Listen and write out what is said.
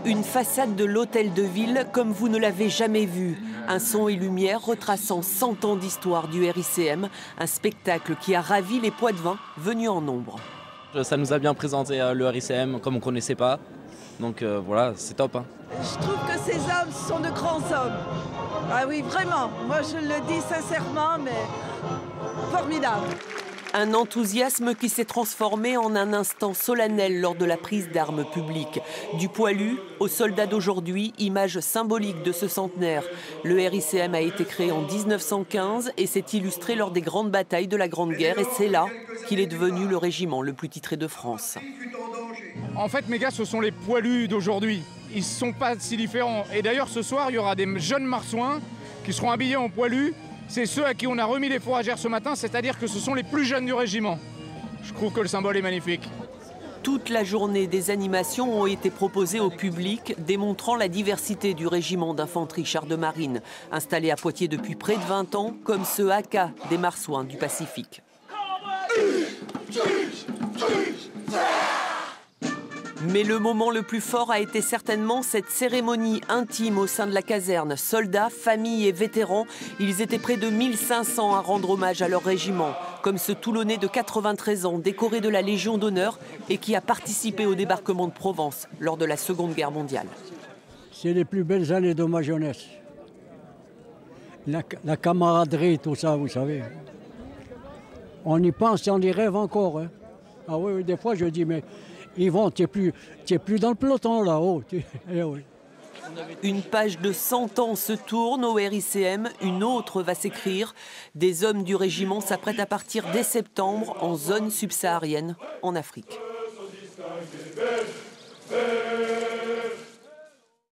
Une façade de l'hôtel de ville comme vous ne l'avez jamais vu. Un son et lumière retraçant 100 ans d'histoire du RICM. Un spectacle qui a ravi les Poitevins venus en nombre. Ça nous a bien présenté le RICM comme on ne connaissait pas. Donc voilà, c'est top. Je trouve que ces hommes sont de grands hommes. Ah oui, vraiment. Moi, je le dis sincèrement, mais formidable. Un enthousiasme qui s'est transformé en un instant solennel lors de la prise d'armes publiques. Du poilu au soldat d'aujourd'hui, image symbolique de ce centenaire. Le RICM a été créé en 1915 et s'est illustré lors des grandes batailles de la Grande Guerre. Et c'est là qu'il est devenu le régiment le plus titré de France. En fait, mes gars, ce sont les poilus d'aujourd'hui. Ils ne sont pas si différents. Et d'ailleurs, ce soir, il y aura des jeunes marsouins qui seront habillés en poilus. C'est ceux à qui on a remis les fourragères ce matin, c'est-à-dire que ce sont les plus jeunes du régiment. Je trouve que le symbole est magnifique. Toute la journée, des animations ont été proposées au public, démontrant la diversité du régiment d'infanterie chars de marine, installé à Poitiers depuis près de 20 ans, comme ce haka des marsouins du Pacifique. Mais le moment le plus fort a été certainement cette cérémonie intime au sein de la caserne. Soldats, familles et vétérans, ils étaient près de 1500 à rendre hommage à leur régiment. Comme ce Toulonnais de 93 ans, décoré de la Légion d'honneur et qui a participé au débarquement de Provence lors de la Seconde Guerre mondiale. C'est les plus belles années de ma jeunesse. La camaraderie, tout ça, vous savez. On y pense et on y rêve encore. Hein. Ah oui, des fois je dis, mais Yvon, tu n'es plus dans le peloton là-haut. Eh oui. Une page de 100 ans se tourne au RICM, une autre va s'écrire. Des hommes du régiment s'apprêtent à partir dès septembre en zone subsaharienne, en Afrique.